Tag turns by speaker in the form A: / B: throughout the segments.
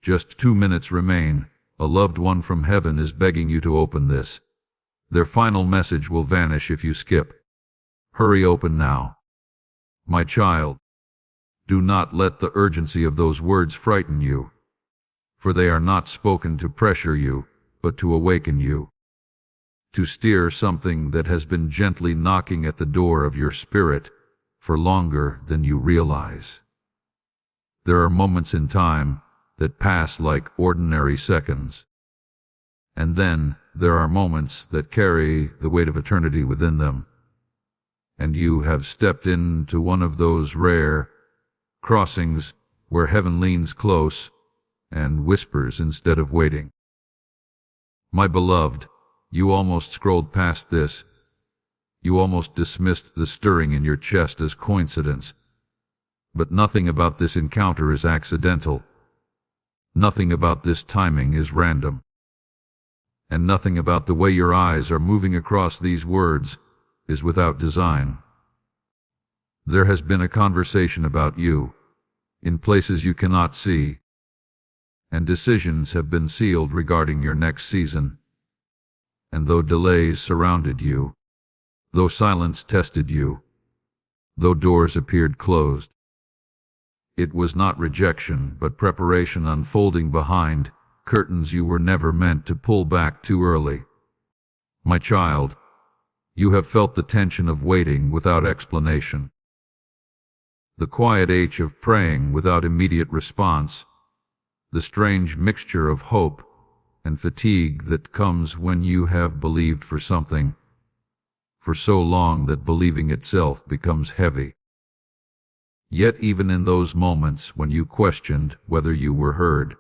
A: Just 2 minutes remain. A loved one from heaven is begging you to open this. Their final message will vanish if you skip. Hurry, open now. My child, do not let the urgency of those words frighten you, for they are not spoken to pressure you, but to awaken you, to steer something that has been gently knocking at the door of your spirit for longer than you realize. There are moments in time that pass like ordinary seconds, and then there are moments that carry the weight of eternity within them, and you have stepped into one of those rare crossings where heaven leans close and whispers instead of waiting. My beloved, you almost scrolled past this. You almost dismissed the stirring in your chest as coincidence. But nothing about this encounter is accidental. Nothing about this timing is random. And nothing about the way your eyes are moving across these words is without design. There has been a conversation about you, in places you cannot see, and decisions have been sealed regarding your next season. And though delays surrounded you, though silence tested you, though doors appeared closed, it was not rejection but preparation unfolding behind curtains you were never meant to pull back too early. My child, you have felt the tension of waiting without explanation, the quiet ache of praying without immediate response, the strange mixture of hope and fatigue that comes when you have believed for something for so long that believing itself becomes heavy. Yet even in those moments when you questioned whether you were heard,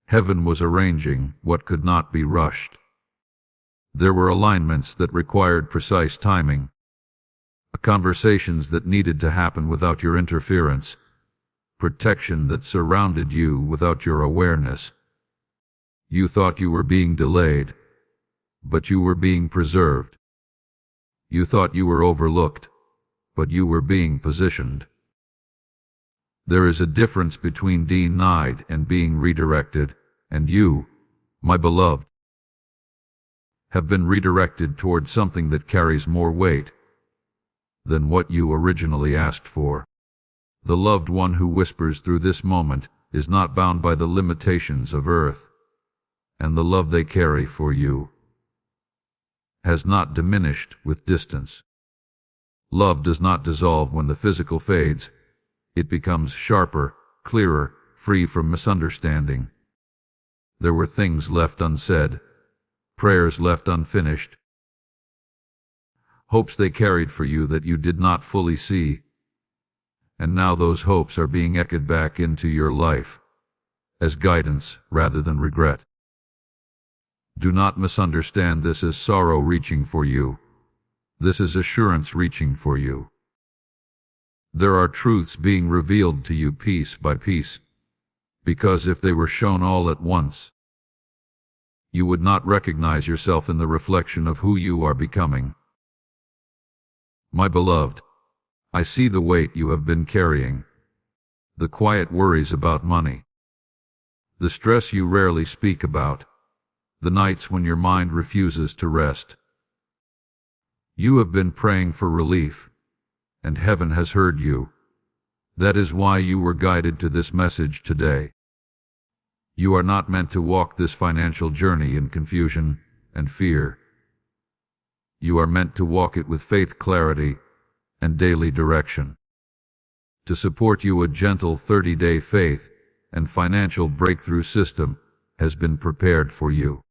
A: heaven was arranging what could not be rushed. There were alignments that required precise timing, conversations that needed to happen without your interference, protection that surrounded you without your awareness. You thought you were being delayed, but you were being preserved. You thought you were overlooked, but you were being positioned. There is a difference between denied and being redirected, and you, my beloved, have been redirected toward something that carries more weight than what you originally asked for. The loved one who whispers through this moment is not bound by the limitations of earth, and the love they carry for you has not diminished with distance. Love does not dissolve when the physical fades. It becomes sharper, clearer, free from misunderstanding. There were things left unsaid, prayers left unfinished, hopes they carried for you that you did not fully see. And now those hopes are being echoed back into your life as guidance rather than regret. Do not misunderstand this as sorrow reaching for you. This is assurance reaching for you. There are truths being revealed to you piece by piece, because if they were shown all at once, you would not recognize yourself in the reflection of who you are becoming. My beloved, I see the weight you have been carrying, the quiet worries about money, the stress you rarely speak about, the nights when your mind refuses to rest. You have been praying for relief, and heaven has heard you. That is why you were guided to this message today. You are not meant to walk this financial journey in confusion and fear. You are meant to walk it with faith, clarity, and daily direction. To support you, a gentle 30-day faith and financial breakthrough system has been prepared for you.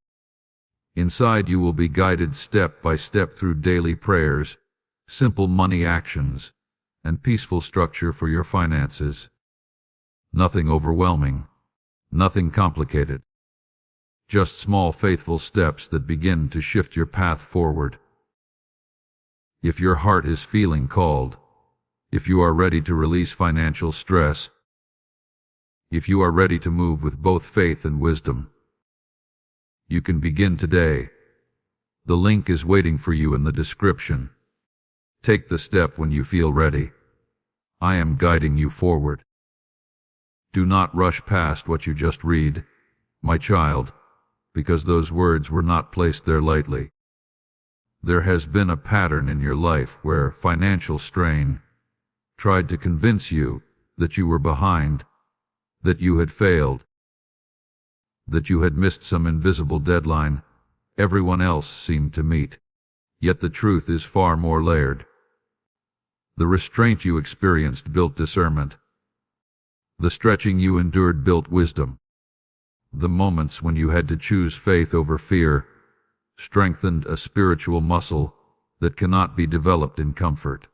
A: Inside you will be guided step by step through daily prayers, simple money actions, and peaceful structure for your finances. Nothing overwhelming, nothing complicated. Just small faithful steps that begin to shift your path forward. If your heart is feeling called, if you are ready to release financial stress, if you are ready to move with both faith and wisdom, you can begin today. The link is waiting for you in the description. Take the step when you feel ready. I am guiding you forward. Do not rush past what you just read, my child, because those words were not placed there lightly. There has been a pattern in your life where financial strain tried to convince you that you were behind, that you had failed, that you had missed some invisible deadline everyone else seemed to meet. Yet the truth is far more layered. The restraint you experienced built discernment. The stretching you endured built wisdom. The moments when you had to choose faith over fear strengthened a spiritual muscle that cannot be developed in comfort.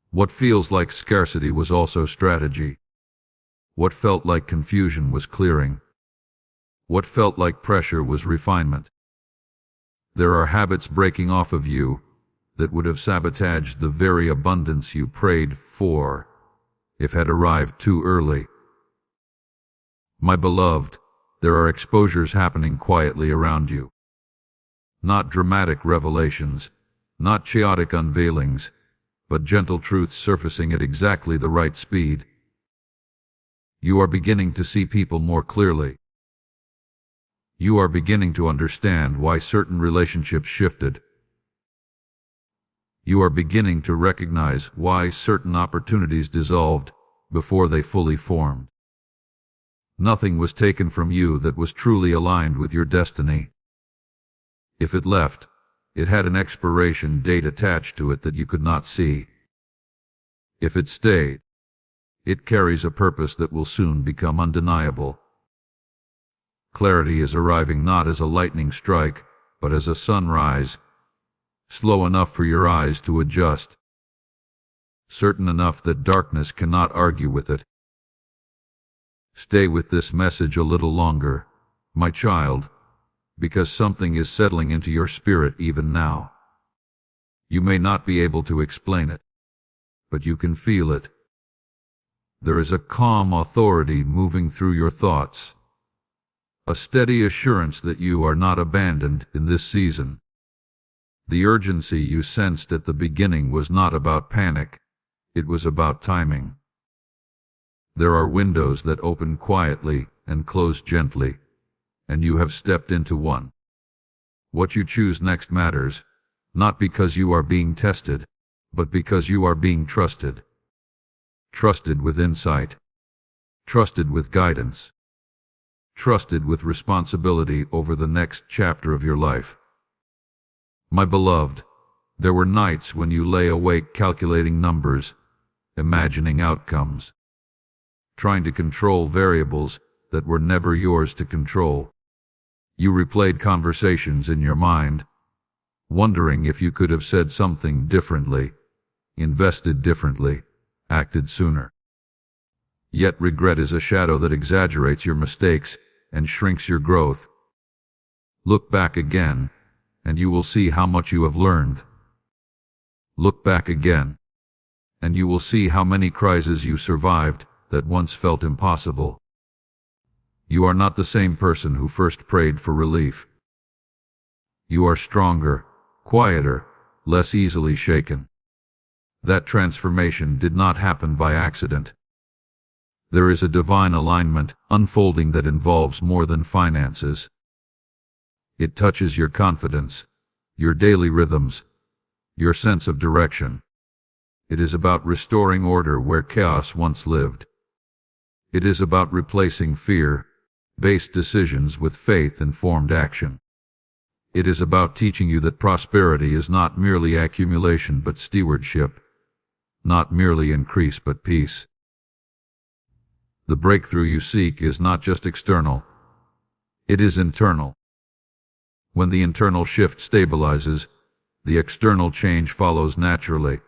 A: What feels like scarcity was also strategy. What felt like confusion was clearing. What felt like pressure was refinement. There are habits breaking off of you that would have sabotaged the very abundance you prayed for if had arrived too early. My beloved, there are exposures happening quietly around you. Not dramatic revelations, not chaotic unveilings, but gentle truths surfacing at exactly the right speed. You are beginning to see people more clearly. You are beginning to understand why certain relationships shifted. You are beginning to recognize why certain opportunities dissolved before they fully formed. Nothing was taken from you that was truly aligned with your destiny. If it left, it had an expiration date attached to it that you could not see. If it stayed, it carries a purpose that will soon become undeniable. Clarity is arriving not as a lightning strike, but as a sunrise, slow enough for your eyes to adjust, certain enough that darkness cannot argue with it. Stay with this message a little longer, my child, because something is settling into your spirit even now. You may not be able to explain it, but you can feel it. There is a calm authority moving through your thoughts, a steady assurance that you are not abandoned in this season. The urgency you sensed at the beginning was not about panic, it was about timing. There are windows that open quietly and close gently, and you have stepped into one. What you choose next matters, not because you are being tested, but because you are being trusted. Trusted with insight. Trusted with guidance. Trusted with responsibility over the next chapter of your life. My beloved, there were nights when you lay awake calculating numbers, imagining outcomes, trying to control variables that were never yours to control. You replayed conversations in your mind, wondering if you could have said something differently, invested differently, acted sooner. Yet regret is a shadow that exaggerates your mistakes and shrinks your growth. Look back again, and you will see how much you have learned. Look back again, and you will see how many crises you survived that once felt impossible. You are not the same person who first prayed for relief. You are stronger, quieter, less easily shaken. That transformation did not happen by accident. There is a divine alignment unfolding that involves more than finances. It touches your confidence, your daily rhythms, your sense of direction. It is about restoring order where chaos once lived. It is about replacing fear-based decisions with faith-informed action. It is about teaching you that prosperity is not merely accumulation but stewardship, not merely increase but peace. The breakthrough you seek is not just external, it is internal. When the internal shift stabilizes, the external change follows naturally,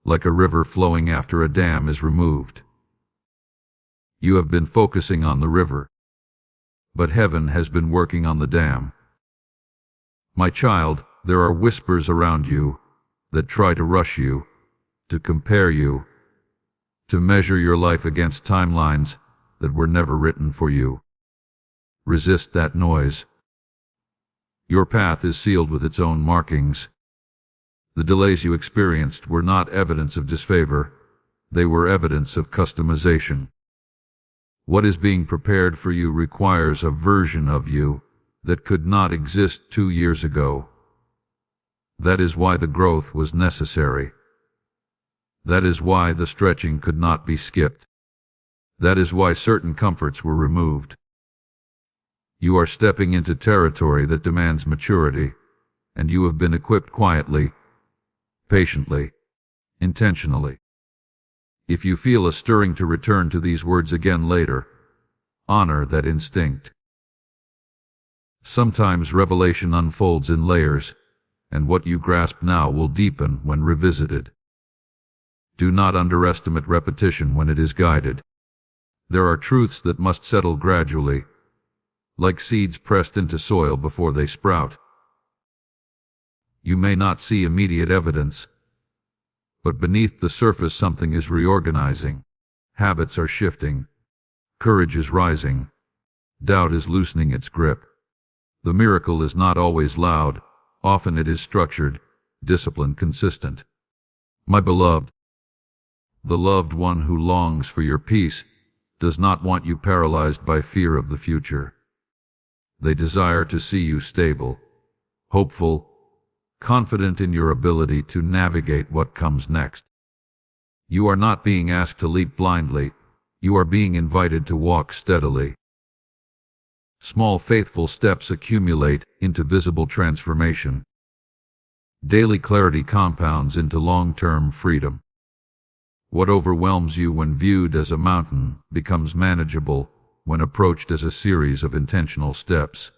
A: like a river flowing after a dam is removed. You have been focusing on the river, but heaven has been working on the dam. My child, there are whispers around you that try to rush you, to compare you, to measure your life against timelines that were never written for you. Resist that noise. Your path is sealed with its own markings. The delays you experienced were not evidence of disfavor, they were evidence of customization. What is being prepared for you requires a version of you that could not exist 2 years ago. That is why the growth was necessary. That is why the stretching could not be skipped. That is why certain comforts were removed. You are stepping into territory that demands maturity, and you have been equipped quietly, patiently, intentionally. If you feel a stirring to return to these words again later, honor that instinct. Sometimes revelation unfolds in layers, and what you grasp now will deepen when revisited. Do not underestimate repetition when it is guided. There are truths that must settle gradually, like seeds pressed into soil before they sprout. You may not see immediate evidence, but beneath the surface something is reorganizing. Habits are shifting. Courage is rising. Doubt is loosening its grip. The miracle is not always loud. Often it is structured, disciplined, consistent. My beloved, the loved one who longs for your peace does not want you paralyzed by fear of the future. They desire to see you stable, hopeful, confident in your ability to navigate what comes next. You are not being asked to leap blindly. You are being invited to walk steadily. Small faithful steps accumulate into visible transformation. Daily clarity compounds into long-term freedom. What overwhelms you when viewed as a mountain becomes manageable when approached as a series of intentional steps.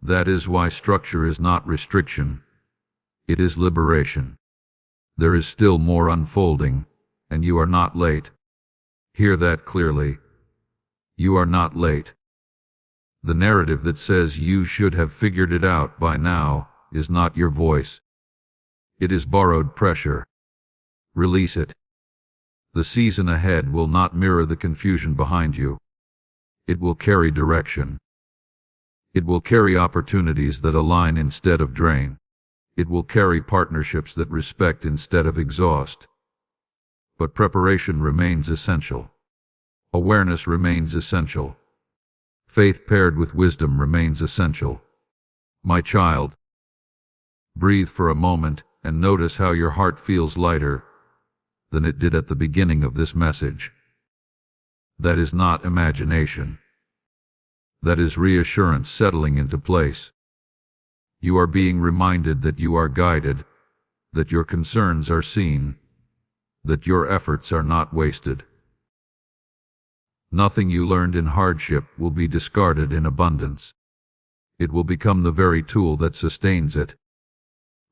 A: That is why structure is not restriction. It is liberation. There is still more unfolding, and you are not late. Hear that clearly. You are not late. The narrative that says you should have figured it out by now is not your voice. It is borrowed pressure. Release it. The season ahead will not mirror the confusion behind you. It will carry direction. It will carry opportunities that align instead of drain. It will carry partnerships that respect instead of exhaust. But preparation remains essential. Awareness remains essential. Faith paired with wisdom remains essential. My child, breathe for a moment and notice how your heart feels lighter than it did at the beginning of this message. That is not imagination. That is reassurance settling into place. You are being reminded that you are guided, that your concerns are seen, that your efforts are not wasted. Nothing you learned in hardship will be discarded in abundance. It will become the very tool that sustains it.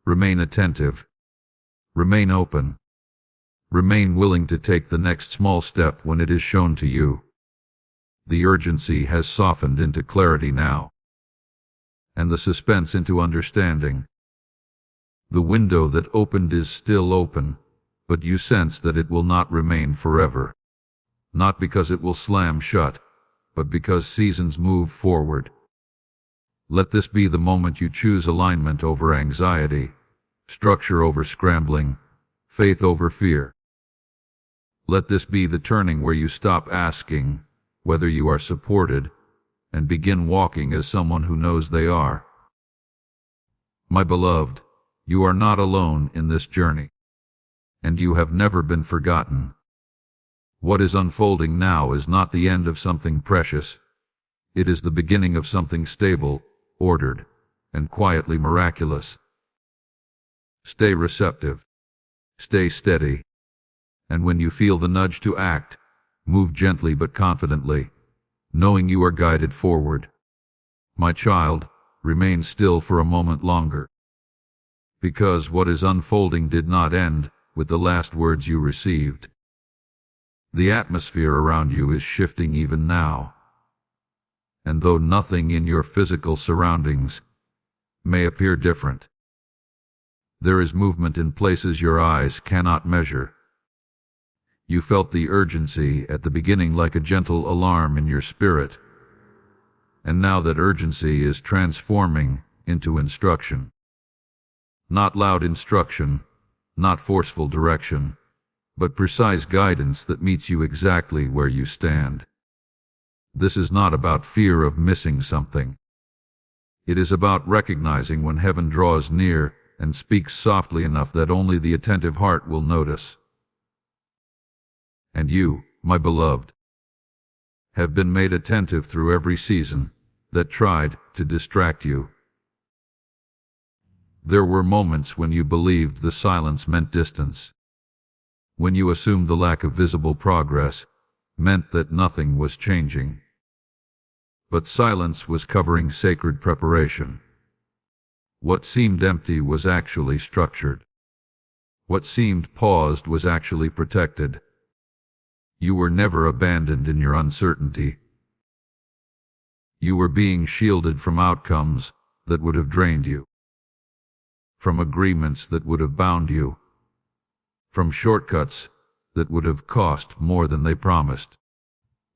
A: Remain attentive. Remain open. Remain willing to take the next small step when it is shown to you. The urgency has softened into clarity now, and the suspense into understanding. The window that opened is still open, but you sense that it will not remain forever. Not because it will slam shut, but because seasons move forward. Let this be the moment you choose alignment over anxiety, structure over scrambling, faith over fear. Let this be the turning where you stop asking whether you are supported and begin walking as someone who knows they are. My beloved, you are not alone in this journey, and you have never been forgotten. What is unfolding now is not the end of something precious. It is the beginning of something stable, ordered, and quietly miraculous. Stay receptive. Stay steady. And when you feel the nudge to act, move gently but confidently, knowing you are guided forward. My child, remain still for a moment longer. Because what is unfolding did not end with the last words you received. The atmosphere around you is shifting even now. And though nothing in your physical surroundings may appear different, there is movement in places your eyes cannot measure. You felt the urgency at the beginning like a gentle alarm in your spirit, and now that urgency is transforming into instruction. Not loud instruction, not forceful direction, but precise guidance that meets you exactly where you stand. This is not about fear of missing something. It is about recognizing when heaven draws near and speaks softly enough that only the attentive heart will notice. And you, my beloved, have been made attentive through every season that tried to distract you. There were moments when you believed the silence meant distance, when you assumed the lack of visible progress meant that nothing was changing. But silence was covering sacred preparation. What seemed empty was actually structured. What seemed paused was actually protected. You were never abandoned in your uncertainty. You were being shielded from outcomes that would have drained you, from agreements that would have bound you, from shortcuts that would have cost more than they promised.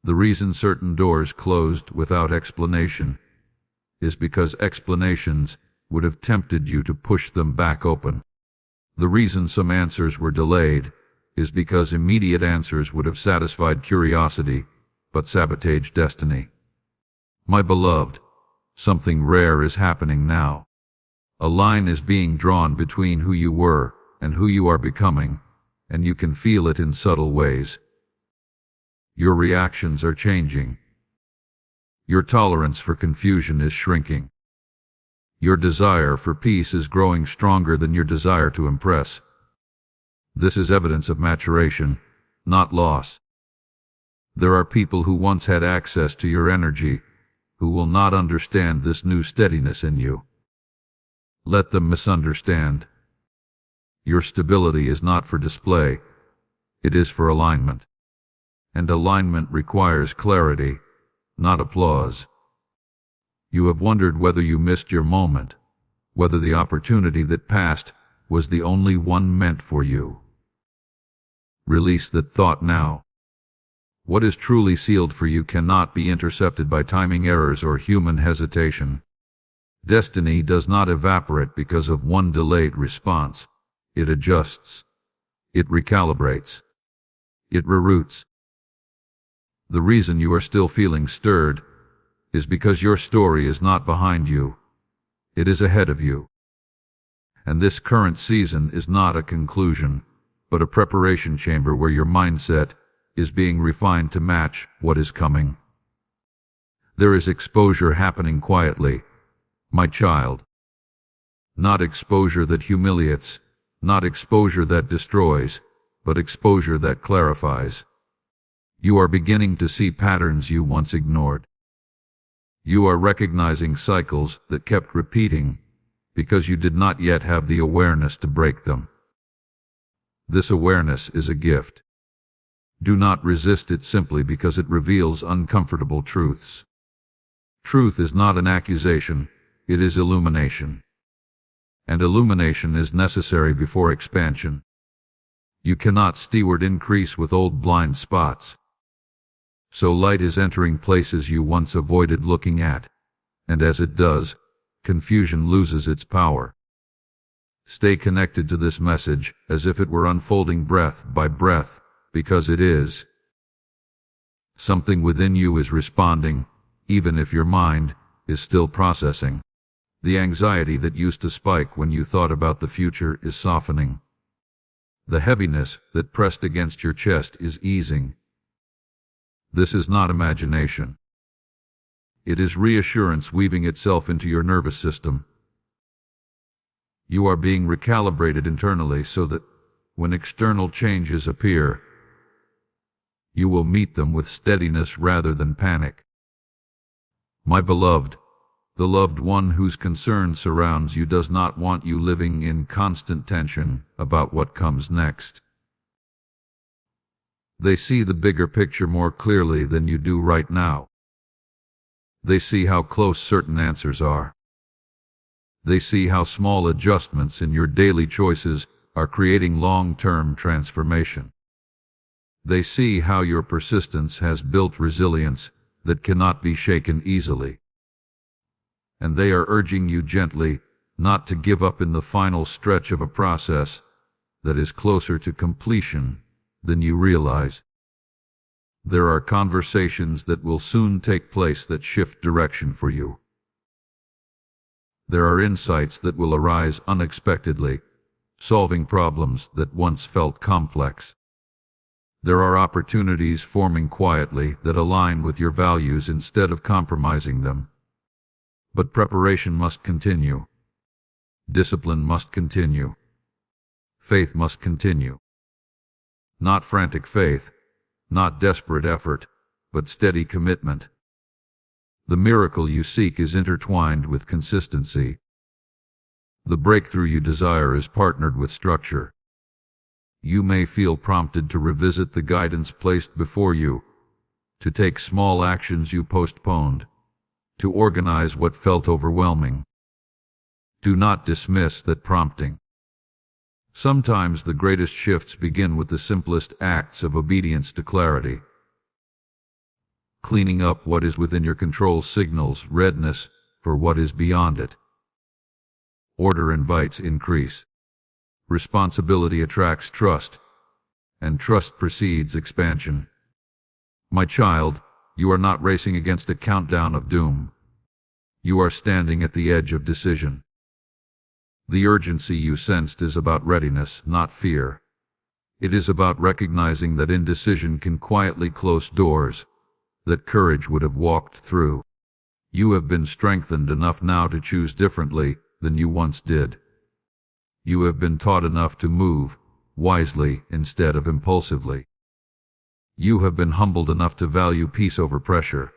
A: The reason certain doors closed without explanation is because explanations would have tempted you to push them back open. The reason some answers were delayed is because immediate answers would have satisfied curiosity, but sabotaged destiny. My beloved, something rare is happening now. A line is being drawn between who you were and who you are becoming, and you can feel it in subtle ways. Your reactions are changing. Your tolerance for confusion is shrinking. Your desire for peace is growing stronger than your desire to impress. This is evidence of maturation, not loss. There are people who once had access to your energy who will not understand this new steadiness in you. Let them misunderstand. Your stability is not for display, it is for alignment. And alignment requires clarity, not applause. You have wondered whether you missed your moment, whether the opportunity that passed was the only one meant for you. Release that thought now. What is truly sealed for you cannot be intercepted by timing errors or human hesitation. Destiny does not evaporate because of one delayed response. It adjusts. It recalibrates. It reroutes. The reason you are still feeling stirred is because your story is not behind you. It is ahead of you. And this current season is not a conclusion, but a preparation chamber where your mindset is being refined to match what is coming. There is exposure happening quietly, my child. Not exposure that humiliates, not exposure that destroys, but exposure that clarifies. You are beginning to see patterns you once ignored. You are recognizing cycles that kept repeating because you did not yet have the awareness to break them. This awareness is a gift. Do not resist it simply because it reveals uncomfortable truths. Truth is not an accusation, it is illumination. And illumination is necessary before expansion. You cannot steward increase with old blind spots. So light is entering places you once avoided looking at, and as it does, confusion loses its power. Stay connected to this message as if it were unfolding breath by breath, because it is. Something within you is responding, even if your mind is still processing. The anxiety that used to spike when you thought about the future is softening. The heaviness that pressed against your chest is easing. This is not imagination. It is reassurance weaving itself into your nervous system. You are being recalibrated internally so that when external changes appear, you will meet them with steadiness rather than panic. My beloved, the loved one whose concern surrounds you does not want you living in constant tension about what comes next. They see the bigger picture more clearly than you do right now. They see how close certain answers are. They see how small adjustments in your daily choices are creating long-term transformation. They see how your persistence has built resilience that cannot be shaken easily. And they are urging you gently not to give up in the final stretch of a process that is closer to completion than you realize. There are conversations that will soon take place that shift direction for you. There are insights that will arise unexpectedly, solving problems that once felt complex. There are opportunities forming quietly that align with your values instead of compromising them. But preparation must continue. Discipline must continue. Faith must continue. Not frantic faith, not desperate effort, but steady commitment. The miracle you seek is intertwined with consistency. The breakthrough you desire is partnered with structure. You may feel prompted to revisit the guidance placed before you, to take small actions you postponed, to organize what felt overwhelming. Do not dismiss that prompting. Sometimes the greatest shifts begin with the simplest acts of obedience to clarity. Cleaning up what is within your control signals readiness for what is beyond it. Order invites increase. Responsibility attracts trust, and trust precedes expansion. My child, you are not racing against a countdown of doom. You are standing at the edge of decision. The urgency you sensed is about readiness, not fear. It is about recognizing that indecision can quietly close doors that courage would have walked through. You have been strengthened enough now to choose differently than you once did. You have been taught enough to move wisely instead of impulsively. You have been humbled enough to value peace over pressure.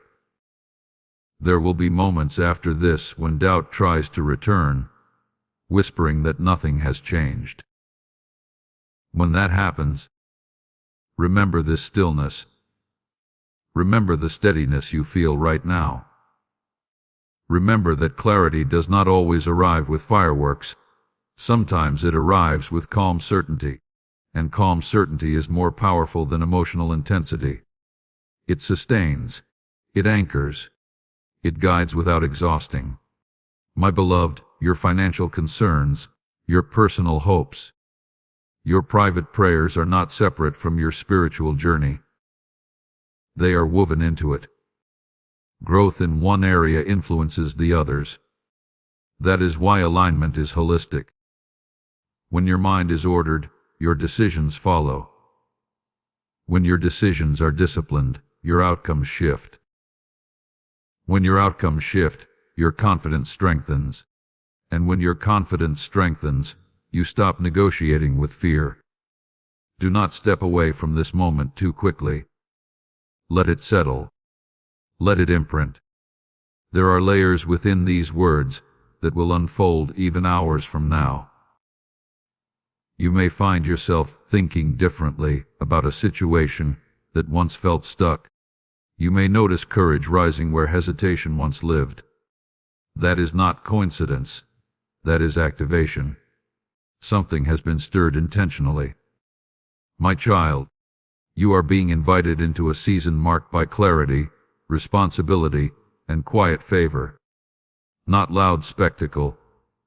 A: There will be moments after this when doubt tries to return, whispering that nothing has changed. When that happens, remember this stillness. Remember the steadiness you feel right now. Remember that clarity does not always arrive with fireworks. Sometimes it arrives with calm certainty, and calm certainty is more powerful than emotional intensity. It sustains, it anchors, it guides without exhausting. My beloved, your financial concerns, your personal hopes, your private prayers are not separate from your spiritual journey. They are woven into it. Growth in one area influences the others. That is why alignment is holistic. When your mind is ordered, your decisions follow. When your decisions are disciplined, your outcomes shift. When your outcomes shift, your confidence strengthens. And when your confidence strengthens, you stop negotiating with fear. Do not step away from this moment too quickly. Let it settle. Let it imprint. There are layers within these words that will unfold even hours from now. You may find yourself thinking differently about a situation that once felt stuck. You may notice courage rising where hesitation once lived. That is not coincidence. That is activation. Something has been stirred intentionally. My child, you are being invited into a season marked by clarity, responsibility, and quiet favor. Not loud spectacle,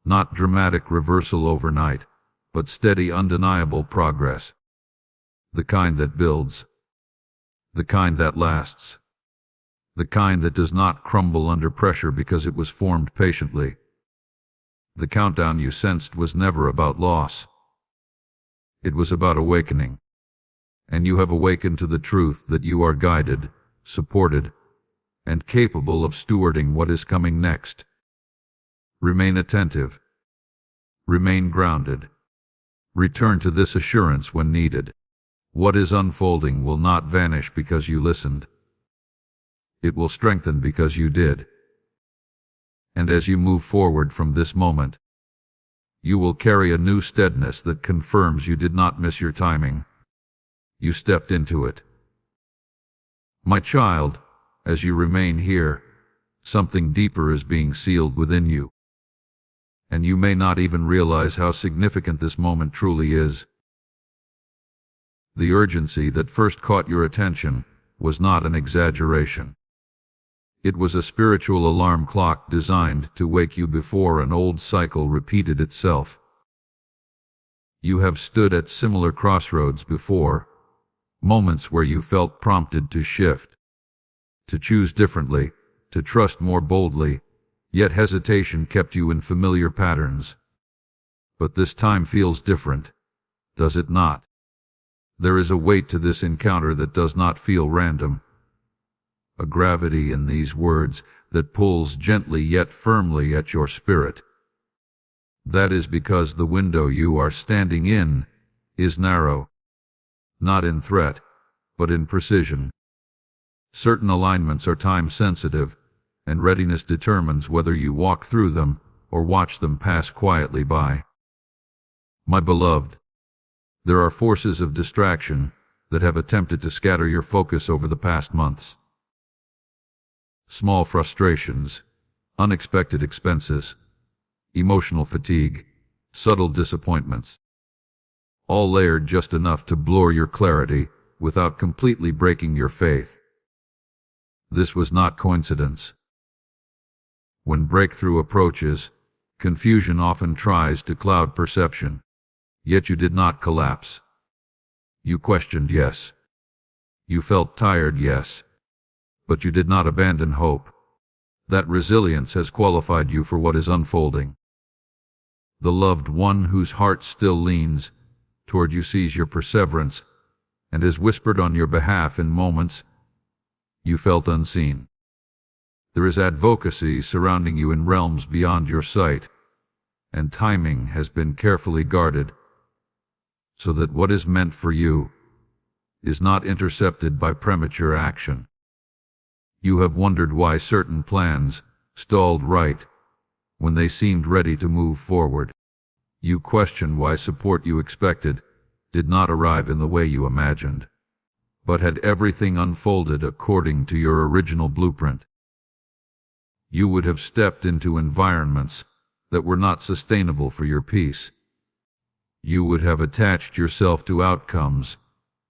A: not dramatic reversal overnight, but steady, undeniable progress. The kind that builds. The kind that lasts. The kind that does not crumble under pressure because it was formed patiently. The countdown you sensed was never about loss. It was about awakening. And you have awakened to the truth that you are guided, supported, and capable of stewarding what is coming next. Remain attentive. Remain grounded. Return to this assurance when needed. What is unfolding will not vanish because you listened. It will strengthen because you did. And as you move forward from this moment, you will carry a new steadiness that confirms you did not miss your timing. You stepped into it. My child, as you remain here, something deeper is being sealed within you. And you may not even realize how significant this moment truly is. The urgency that first caught your attention was not an exaggeration. It was a spiritual alarm clock designed to wake you before an old cycle repeated itself. You have stood at similar crossroads before, Moments where you felt prompted to shift, to choose differently, to trust more boldly, yet hesitation kept you in familiar patterns. But this time feels different, does it not? There is a weight to this encounter that does not feel random. A gravity in these words that pulls gently yet firmly at your spirit. That is because the window you are standing in is narrow, not in threat, but in precision. Certain alignments are time-sensitive, and readiness determines whether you walk through them or watch them pass quietly by. My beloved, there are forces of distraction that have attempted to scatter your focus over the past months. Small frustrations, unexpected expenses, emotional fatigue, subtle disappointments. All layered just enough to blur your clarity without completely breaking your faith. This was not coincidence. When breakthrough approaches, confusion often tries to cloud perception. Yet you did not collapse. You questioned, yes. You felt tired, yes. But you did not abandon hope. That resilience has qualified you for what is unfolding. The loved one whose heart still leans toward you sees your perseverance and has whispered on your behalf in moments you felt unseen. There is advocacy surrounding you in realms beyond your sight, and timing has been carefully guarded so that what is meant for you is not intercepted by premature action. You have wondered why certain plans stalled right when they seemed ready to move forward. You question why support you expected did not arrive in the way you imagined. But had everything unfolded according to your original blueprint, you would have stepped into environments that were not sustainable for your peace. You would have attached yourself to outcomes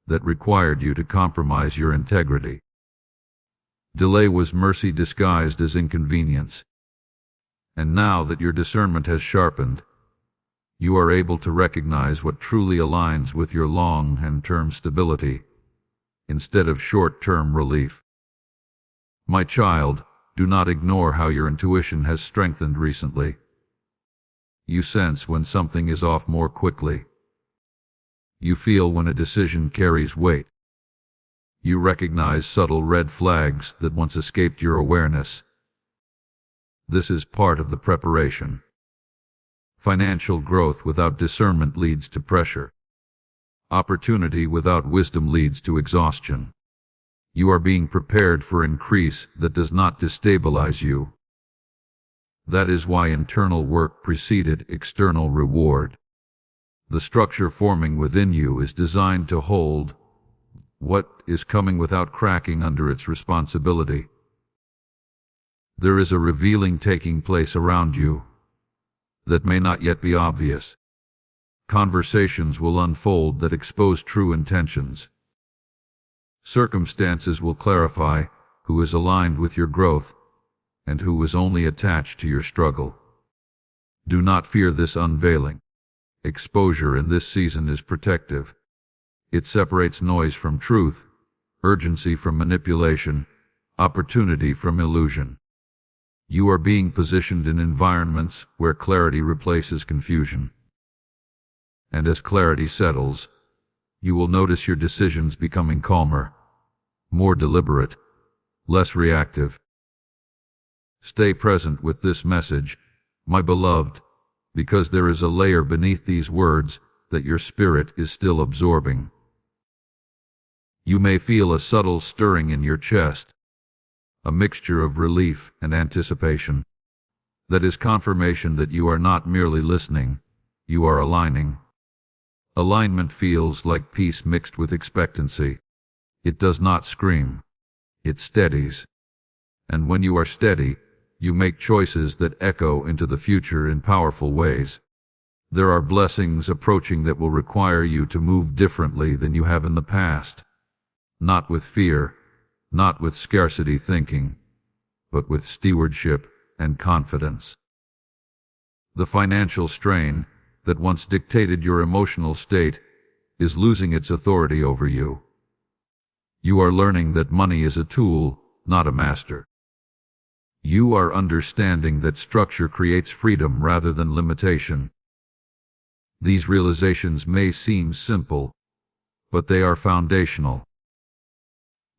A: that required you to compromise your integrity. Delay was mercy disguised as inconvenience. And now that your discernment has sharpened, you are able to recognize what truly aligns with your long and term stability, instead of short-term relief. My child, do not ignore how your intuition has strengthened recently. You sense when something is off more quickly. You feel when a decision carries weight. You recognize subtle red flags that once escaped your awareness. This is part of the preparation. Financial growth without discernment leads to pressure. Opportunity without wisdom leads to exhaustion. You are being prepared for increase that does not destabilize you. That is why internal work preceded external reward. The structure forming within you is designed to hold what is coming without cracking under its responsibility. There is a revealing taking place around you that may not yet be obvious. Conversations will unfold that expose true intentions. Circumstances will clarify who is aligned with your growth and who is only attached to your struggle. Do not fear this unveiling. Exposure in this season is protective. It separates noise from truth, urgency from manipulation, opportunity from illusion. You are being positioned in environments where clarity replaces confusion. And as clarity settles, you will notice your decisions becoming calmer, more deliberate, less reactive. Stay present with this message, my beloved, because there is a layer beneath these words that your spirit is still absorbing. You may feel a subtle stirring in your chest, a mixture of relief and anticipation. That is confirmation that you are not merely listening, you are aligning. Alignment feels like peace mixed with expectancy. It does not scream. It steadies. And when you are steady, you make choices that echo into the future in powerful ways. There are blessings approaching that will require you to move differently than you have in the past. Not with fear, not with scarcity thinking, but with stewardship and confidence. The financial strain that once dictated your emotional state is losing its authority over you. You are learning that money is a tool, not a master. You are understanding that structure creates freedom rather than limitation. These realizations may seem simple, but they are foundational.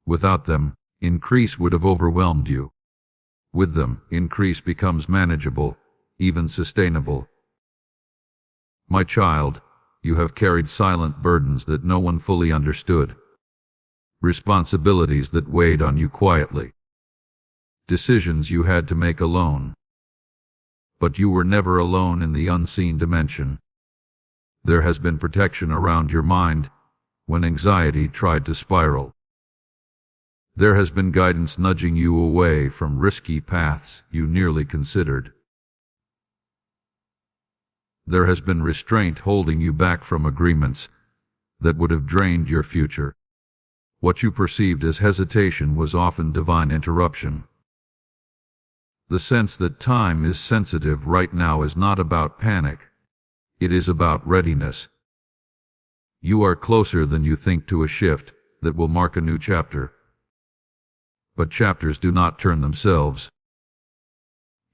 A: Without them, increase would have overwhelmed you. With them, increase becomes manageable, even sustainable. My child, you have carried silent burdens that no one fully understood. Responsibilities that weighed on you quietly. Decisions you had to make alone. But you were never alone in the unseen dimension. There has been protection around your mind when anxiety tried to spiral. There has been guidance nudging you away from risky paths you nearly considered. There has been restraint holding you back from agreements that would have drained your future. What you perceived as hesitation was often divine interruption. The sense that time is sensitive right now is not about panic. It is about readiness. You are closer than you think to a shift that will mark a new chapter. But chapters do not turn themselves.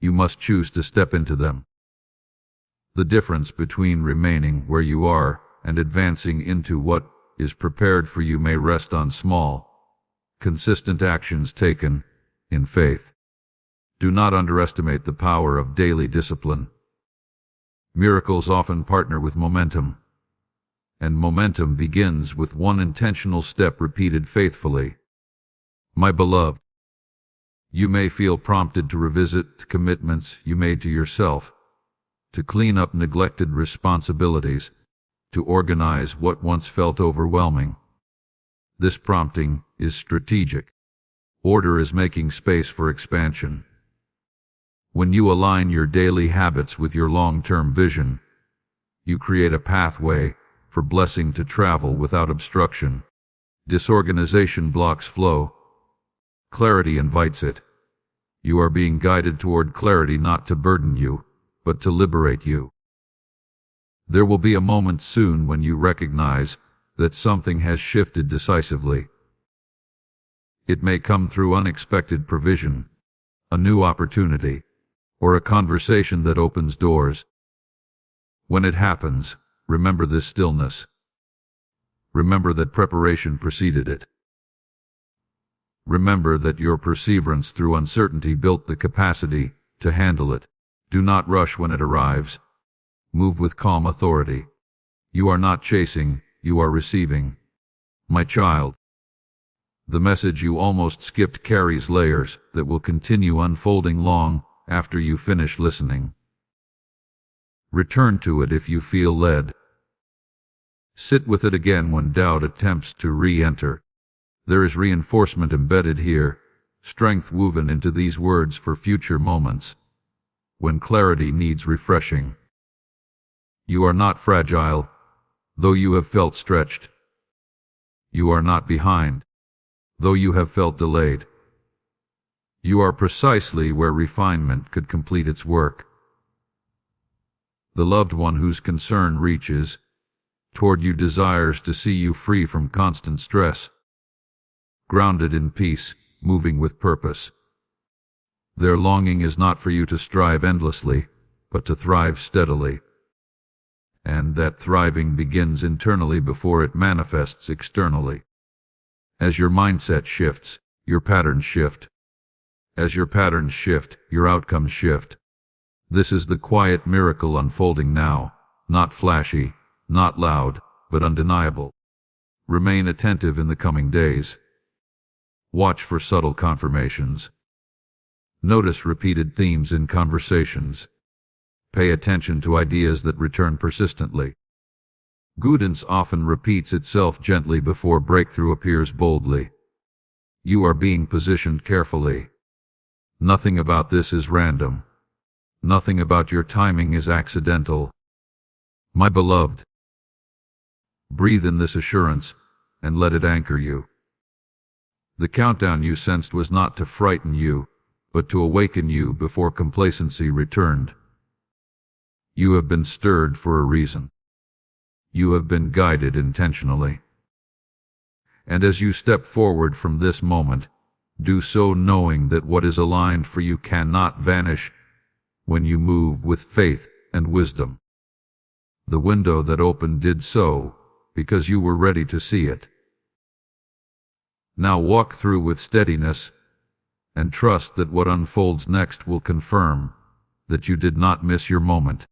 A: You must choose to step into them. The difference between remaining where you are and advancing into what is prepared for you may rest on small, consistent actions taken in faith. Do not underestimate the power of daily discipline. Miracles often partner with momentum, and momentum begins with one intentional step repeated faithfully. My beloved, you may feel prompted to revisit commitments you made to yourself, to clean up neglected responsibilities, to organize what once felt overwhelming. This prompting is strategic. Order is making space for expansion. When you align your daily habits with your long-term vision, you create a pathway for blessing to travel without obstruction. Disorganization blocks flow. Clarity invites it. You are being guided toward clarity not to burden you, but to liberate you. There will be a moment soon when you recognize that something has shifted decisively. It may come through unexpected provision, a new opportunity, or a conversation that opens doors. When it happens, remember this stillness. Remember that preparation preceded it. Remember that your perseverance through uncertainty built the capacity to handle it. Do not rush when it arrives. Move with calm authority. You are not chasing, you are receiving. My child, the message you almost skipped carries layers that will continue unfolding long after you finish listening. Return to it if you feel led. Sit with it again when doubt attempts to re-enter. There is reinforcement embedded here, strength woven into these words for future moments, when clarity needs refreshing. You are not fragile, though you have felt stretched. You are not behind, though you have felt delayed. You are precisely where refinement could complete its work. The loved one whose concern reaches toward you desires to see you free from constant stress, grounded in peace, moving with purpose. Their longing is not for you to strive endlessly, but to thrive steadily. And that thriving begins internally before it manifests externally. As your mindset shifts, your patterns shift. As your patterns shift, your outcomes shift. This is the quiet miracle unfolding now, not flashy, not loud, but undeniable. Remain attentive in the coming days. Watch for subtle confirmations. Notice repeated themes in conversations. Pay attention to ideas that return persistently. Guidance often repeats itself gently before breakthrough appears boldly. You are being positioned carefully. Nothing about this is random. Nothing about your timing is accidental. My beloved, breathe in this assurance and let it anchor you. The countdown you sensed was not to frighten you, but to awaken you before complacency returned. You have been stirred for a reason. You have been guided intentionally. And as you step forward from this moment, do so knowing that what is aligned for you cannot vanish when you move with faith and wisdom. The window that opened did so because you were ready to see it. Now walk through with steadiness and trust that what unfolds next will confirm that you did not miss your moment.